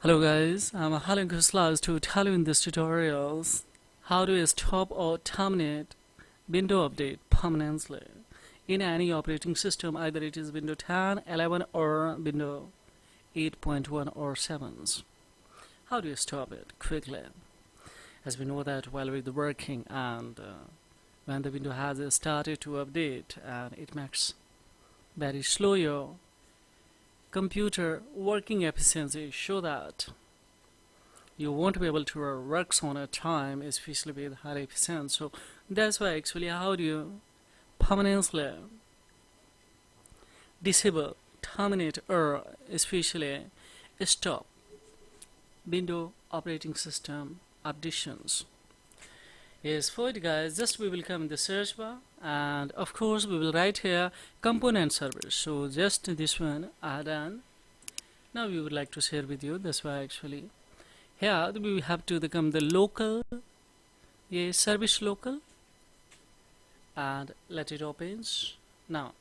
Hello guys, I'm Alan Kuslas to tell you in this tutorials how to stop or terminate window update permanently in any operating system, either it is Windows 10, 11 or Windows 8.1 or 7s. How do you stop it quickly? As we know that while we're working and when the window has started to update and it makes very slow your computer working efficiency, show that you won't be able to work on a time, especially with high efficiency. So that's why actually how do you permanently disable, terminate or especially stop window operating system updations. Yes, for it guys, just we will come in the search bar and of course we will write here component servers. So just this one are done. Now we would like to share with you, that's why actually here we have to become the local, yes, service local, and let it opens. Now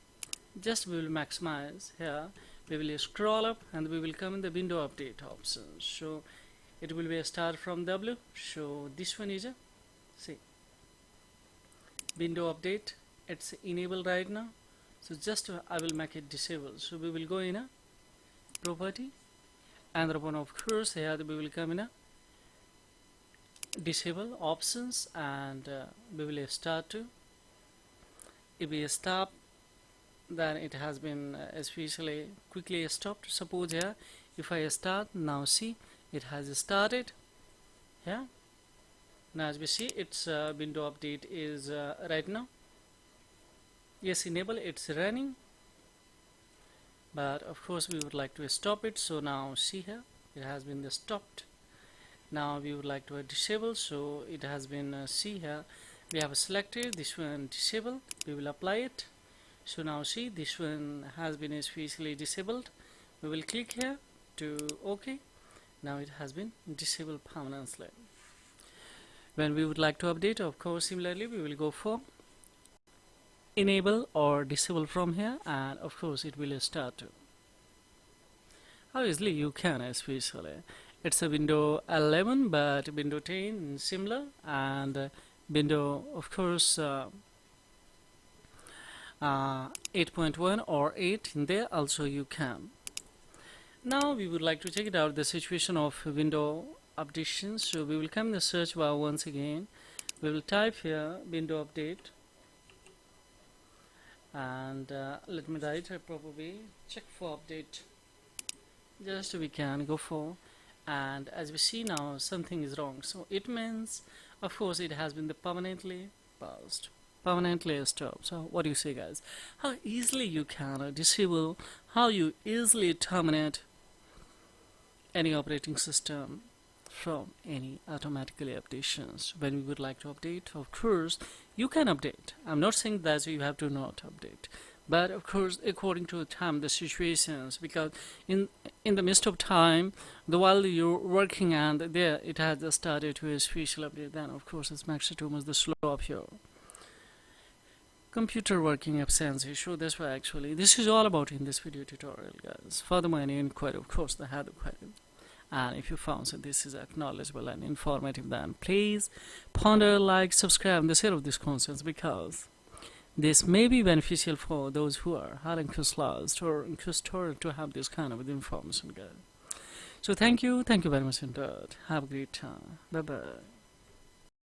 just we will maximize here, we will scroll up and we will come in the window update options. So it will be a start from W. So this one is a see window update, it's enabled right now. So just I will make it disabled. So we will go in a property and upon of course here we will come in a disable options and we will start to, if we stop then it has been especially quickly stopped. Suppose here if I start, now see it has started here. Now as we see its window update is right now, yes, enable, it's running, but of course we would like to stop it. So now see here it has been stopped. Now we would like to disable, so it has been see here we have selected this one disable, we will apply it. So now see this one has been especially disabled. We will click here to OK. Now it has been disabled permanently. When we would like to update, of course similarly we will go for enable or disable from here and of course it will start to. How easily you can, especially it's a window 11 but window 10 similar and window of course 8.1 or 8 in there also you can. Now we would like to check it out the situation of window updations. So we will come in the search bar once again, we will type here window update and let me write a proper way, check for update, just we can go for, and as we see now something is wrong. So it means of course it has been permanently paused, permanently stopped. So what do you say guys, how easily you can disable, how you easily terminate any operating system from any automatically updations. When we would like to update, of course you can update, I'm not saying that you have to not update, but of course according to the time, the situations, because in the midst of time, the while you're working and there it has started to a special update, then of course it makes it too much the slow of your computer working efficiency. So that's why actually this is all about in this video tutorial guys. Furthermore any inquiry, of course the head query, and if you found that this is acknowledgeable and informative, then please ponder, like, subscribe and share of these concepts, because this may be beneficial for those who are highly curious or interested to have this kind of information guys. So thank you very much indeed, have a great time, bye bye.